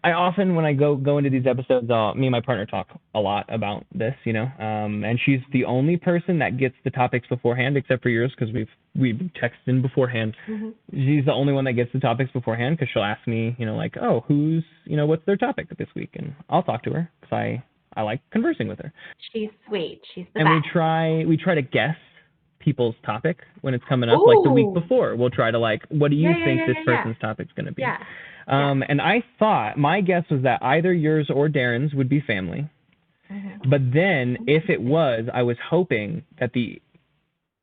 I often, when I go into these episodes, me and my partner talk a lot about this, and she's the only person that gets the topics beforehand, except for yours, because we've texted beforehand. She's the only one that gets the topics beforehand, because she'll ask me, like, oh, who's, what's their topic this week, and I'll talk to her because I like conversing with her. She's sweet. She's the best. And we try to guess people's topic when it's coming up. Like the week before, we'll try to like, what do you think this person's topic's going to be? Yeah. And I thought, my guess was that either yours or Darin's would be family. But then if it was, I was hoping that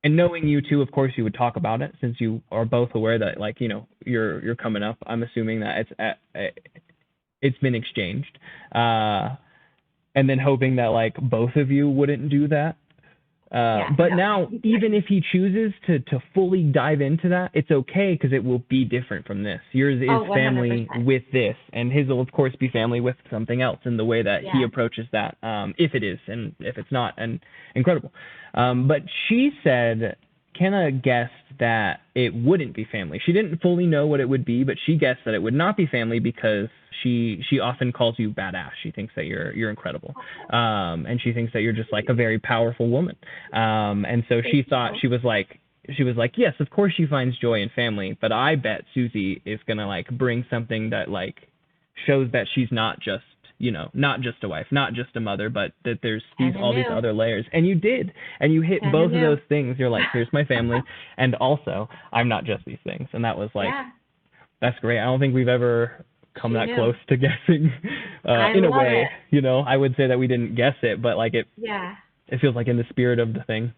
and knowing you two, of course, you would talk about it, since you are both aware that like, you're coming up. I'm assuming that it's been exchanged. And then hoping that like both of you wouldn't do that. But now, even if he chooses to fully dive into that, it's okay, because it will be different from this. Yours is family with this, and his will, of course, be family with something else in the way that he approaches that, if it is, and if it's not, and incredible. But she said, Kenna guessed that it wouldn't be family. She didn't fully know what it would be, but she guessed that it would not be family because she often calls you badass. She thinks that you're incredible, and she thinks that you're just like a very powerful woman. And so she thought, she was like, yes, of course she finds joy in family, but I bet Susie is gonna like bring something that like shows that she's not just not just a wife, not just a mother, but that there's all these other layers. And you did. And you hit both of those things. You're like, here's my family, and also I'm not just these things. And that was like, that's great. I don't think we've ever come that close to guessing in a way. I would say that we didn't guess it, but like it feels like in the spirit of the thing.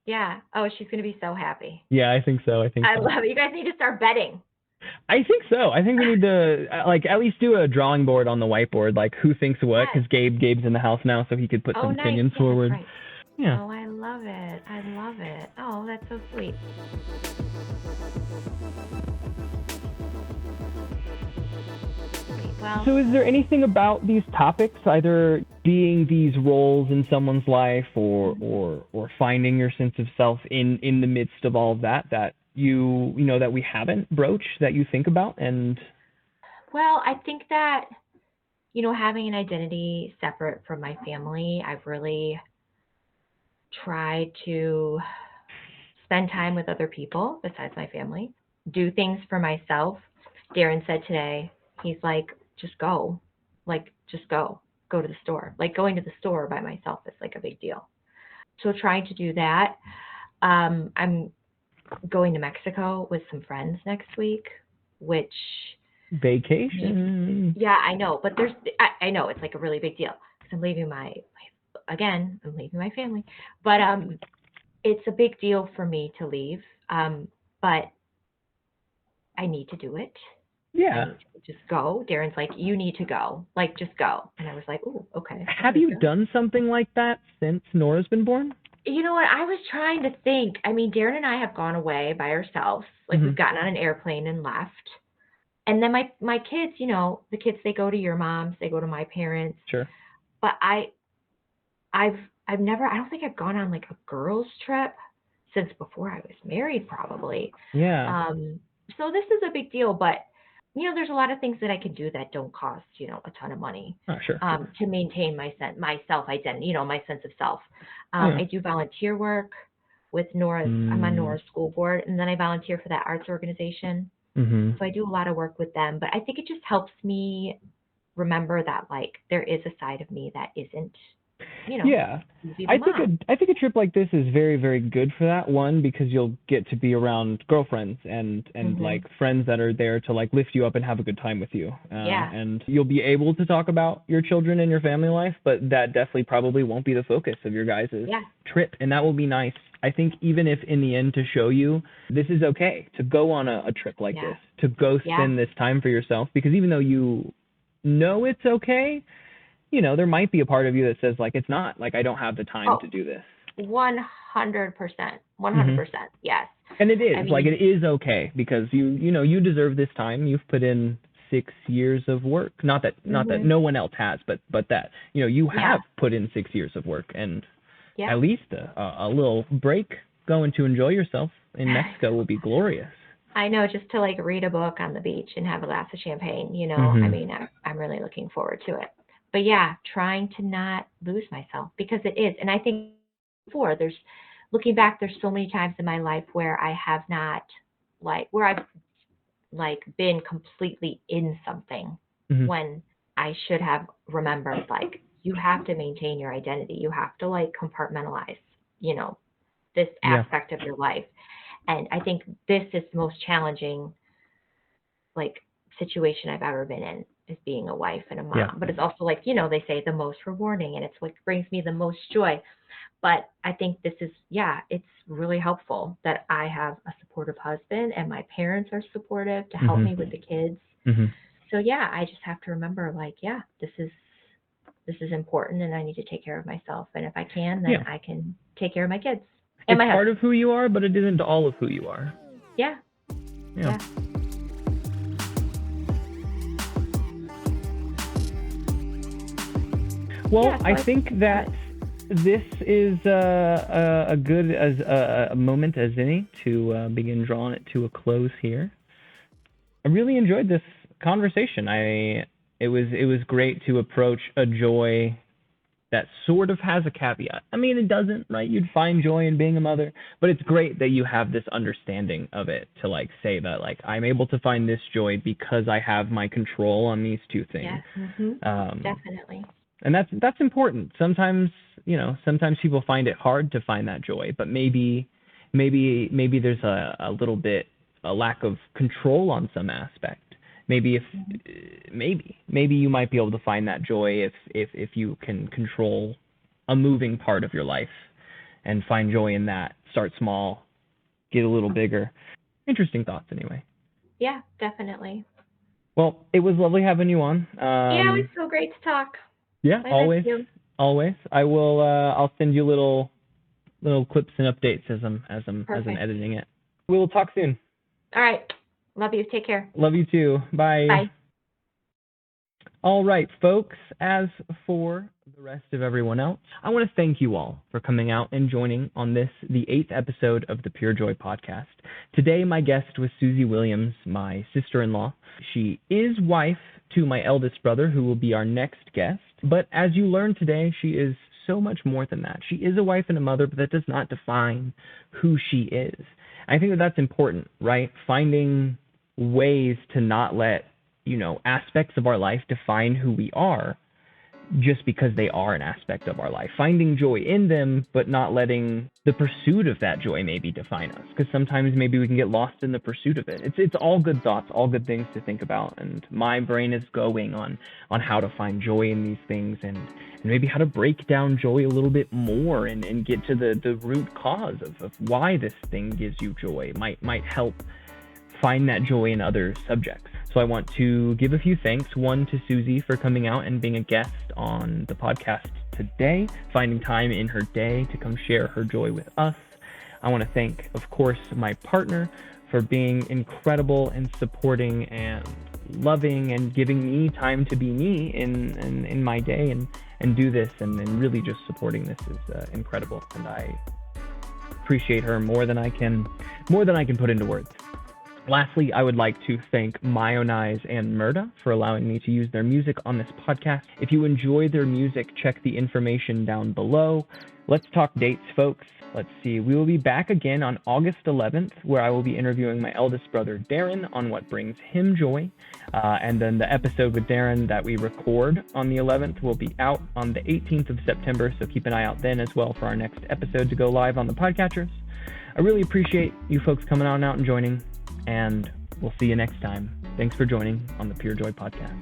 Yeah. Oh, she's going to be so happy. Yeah, I think so. I love it. You guys need to start betting. I think so. I think we need to like at least do a drawing board on the whiteboard, like who thinks what, because Gabe's in the house now, so he could put some opinions forward. Right. Yeah. Oh, I love it. I love it. Oh, that's so sweet. Well, so is there anything about these topics, either being these roles in someone's life or finding your sense of self in the midst of all of that that we haven't broached, that you think about? And well, I think that having an identity separate from my family, I've really tried to spend time with other people besides my family, do things for myself. Darin said today, he's like, just go. Like, just go. Go to the store. Like, going to the store by myself is like a big deal. So trying to do that. I'm going to Mexico with some friends next week, which... Vacation. Yeah, I know. But I know it's like a really big deal because I'm leaving I'm leaving my family. But it's a big deal for me to leave. But I need to do it. Yeah. I need to just go. Darin's like, you need to go. Like, just go. And I was like, ooh, okay. Have you done something like that since Nora's been born? You know what? I was trying to think. I mean, Darin and I have gone away by ourselves. Like, we've gotten on an airplane and left. And then my kids, you know, the kids, they go to your mom's, they go to my parents. Sure. But I've never, I don't think I've gone on like a girls' trip since before I was married, probably. Yeah. So this is a big deal, but you know, there's a lot of things that I can do that don't cost, you know, a ton of money. Oh, sure. To maintain my self identity, you know, my sense of self. I do volunteer work with Nora's. I'm on Nora's school board, and then I volunteer for that arts organization. So I do a lot of work with them, but I think it just helps me remember that like there is a side of me that isn't, you know. Yeah. I think a trip like this is very, very good for that. One, because you'll get to be around girlfriends and like friends that are there to like lift you up and have a good time with you. And you'll be able to talk about your children and your family life, but that definitely probably won't be the focus of your guys' trip. And that will be nice. I think even if in the end to show you this is okay to go on a trip like this, to go spend this time for yourself, because even though you know it's okay, you know, there might be a part of you that says like, it's not, like, I don't have the time to do this. 100%. 100%. Yes. And it is, I mean, like, it is okay because you know, you deserve this time. You've put in 6 years of work. Not that no one else has, but that, you know, you have put in 6 years of work, and at least a little break going to enjoy yourself in Mexico will be glorious. I know, just to like read a book on the beach and have a glass of champagne, you know, I mean, I'm really looking forward to it. But yeah, trying to not lose myself, because it is. And I think looking back, there's so many times in my life where I have not, like, where I've like been completely in something when I should have remembered, like, you have to maintain your identity. You have to like compartmentalize, you know, this aspect of your life. And I think this is the most challenging, like, situation I've ever been in, is being a wife and a mom. But it's also, like, you know, they say the most rewarding, and it's what brings me the most joy. But I think this is, it's really helpful that I have a supportive husband and my parents are supportive to help me with the kids. So I just have to remember, like, this is important, and I need to take care of myself. And if I can, then I can take care of my kids. And it's part of who you are, but it isn't all of who you are. Yeah. Well, I think that this is a good as a moment as any to begin drawing it to a close here. I really enjoyed this conversation. It was great to approach a joy that sort of has a caveat. I mean, it doesn't, right? You'd find joy in being a mother, but it's great that you have this understanding of it to like say that, like, I'm able to find this joy because I have my control on these two things. Definitely. And that's important. Sometimes, you know, people find it hard to find that joy, but maybe there's a little bit a lack of control on some aspect. Maybe you might be able to find that joy if you can control a moving part of your life and find joy in that. Start small, get a little bigger. Interesting thoughts anyway. Yeah, definitely. Well, it was lovely having you on. It was so great to talk. Yeah, always. I will. I'll send you little clips and updates as I'm editing it. We will talk soon. All right. Love you. Take care. Love you too. Bye. Bye. All right, folks. As for the rest of everyone else, I want to thank you all for coming out and joining on the 8th episode of the PureJoy Podcast. Today, my guest was Susie Williams, my sister-in-law. She is wife to my eldest brother, who will be our next guest. But as you learned today, she is so much more than that. She is a wife and a mother, but that does not define who she is. I think that that's important, right? Finding ways to not let, aspects of our life define who we are just because they are an aspect of our life. Finding joy in them, but not letting the pursuit of that joy maybe define us, because sometimes maybe we can get lost in the pursuit of it. It's all good thoughts, all good things to think about, and my brain is going on how to find joy in these things, and maybe how to break down joy a little bit more and get to the root cause of why this thing gives you joy. Might help find that joy in other subjects. So I want to give a few thanks. One, to Susie for coming out and being a guest on the podcast today, finding time in her day to come share her joy with us. I want to thank, of course, my partner for being incredible and supporting and loving and giving me time to be me in my day and do this, and really just supporting this is incredible, and I appreciate her more than I can put into words. Lastly, I would like to thank MioWnize and M3rda for allowing me to use their music on this podcast. If you enjoy their music, check the information down below. Let's talk dates, folks. Let's see. We will be back again on August 11th, where I will be interviewing my eldest brother, Darin, on what brings him joy. And then the episode with Darin that we record on the 11th will be out on the 18th of September, so keep an eye out then as well for our next episode to go live on the podcatchers. I really appreciate you folks coming on out and joining, and we'll see you next time. Thanks for joining on the PureJoy Podcast.